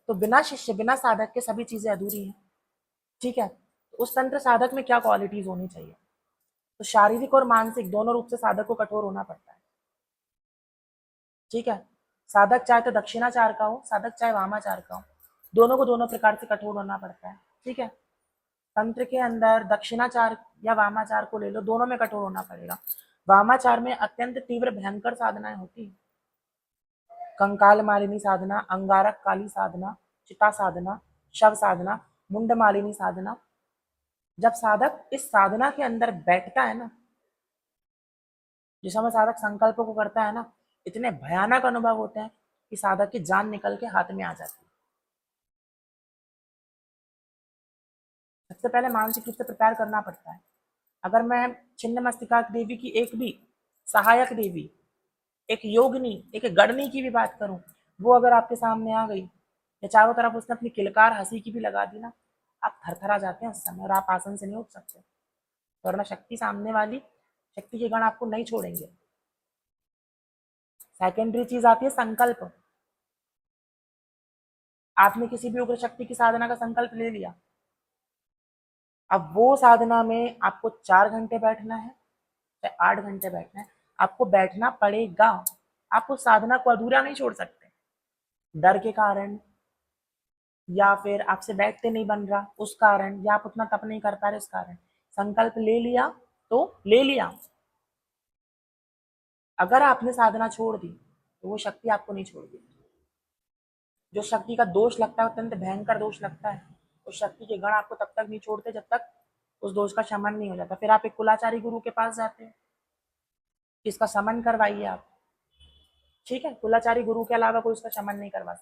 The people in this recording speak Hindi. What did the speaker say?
तो बिना शिष्य बिना साधक के सभी चीजें अधूरी हैं। ठीक है, तो उस तंत्र साधक में क्या क्वालिटीज होनी चाहिए? तो शारीरिक और मानसिक दोनों रूप से साधक को कठोर होना पड़ता है। ठीक है, साधक चाहे तो दक्षिणाचार का हो, साधक चाहे वामाचार का हो, दोनों को दोनों प्रकार से कठोर होना पड़ता है। ठीक है, तंत्र के अंदर दक्षिणाचार या वामाचार को ले लो, दोनों में कठोर होना पड़ेगा। वामाचार में अत्यंत तीव्र भयंकर साधनाएं होती है, कंकाल मालिनी साधना, अंगारक काली साधना, चिता साधना, शव साधना, मुंड मालिनी साधना। जब साधक इस साधना के अंदर बैठता है ना, जिस समय साधक संकल्प को करता है ना, इतने भयानक अनुभव होते हैं कि साधक की जान निकल के हाथ में आ जाती है। सबसे पहले मानसिक रूप से प्रिपेयर करना पड़ता है। अगर मैं छिन्न मस्तिका देवी की एक भी सहायक देवी, एक योगिनी, एक गणनी की भी बात करूं, वो अगर आपके सामने आ गई या चारों तरफ उसने अपनी किलकार हंसी की भी लगा दी ना, आप थरथरा जाते हैं उस समय और आप आसन से नहीं उठ सकते। वरना शक्ति सामने वाली, शक्ति के गण आपको नहीं छोड़ेंगे। सेकेंडरी चीज आती है संकल्प। आपने किसी भी उग्र शक्ति की साधना का संकल्प ले लिया, अब वो साधना में आपको 4 घंटे बैठना है चाहे 8 घंटे बैठना है, आपको बैठना पड़ेगा। आप उस साधना को अधूरा नहीं छोड़ सकते, डर के कारण, या फिर आपसे बैठते नहीं बन रहा उस कारण, या आप उतना तप नहीं कर पा रहे उस कारण। संकल्प ले लिया तो ले लिया। अगर आपने साधना छोड़ दी तो वो शक्ति आपको नहीं छोड़ती। जो शक्ति का दोष लगता है अत्यंत भयंकर दोष लगता है, उस शक्ति के गण आपको तब तक नहीं छोड़ते जब तक उस दोष का शमन नहीं हो जाता। फिर आप एक कुलाचारी गुरु के पास जाते हैं, इसका शमन करवाइए आप। ठीक है, कुलाचारी गुरु के अलावा कोई उसका शमन नहीं करवा सकता।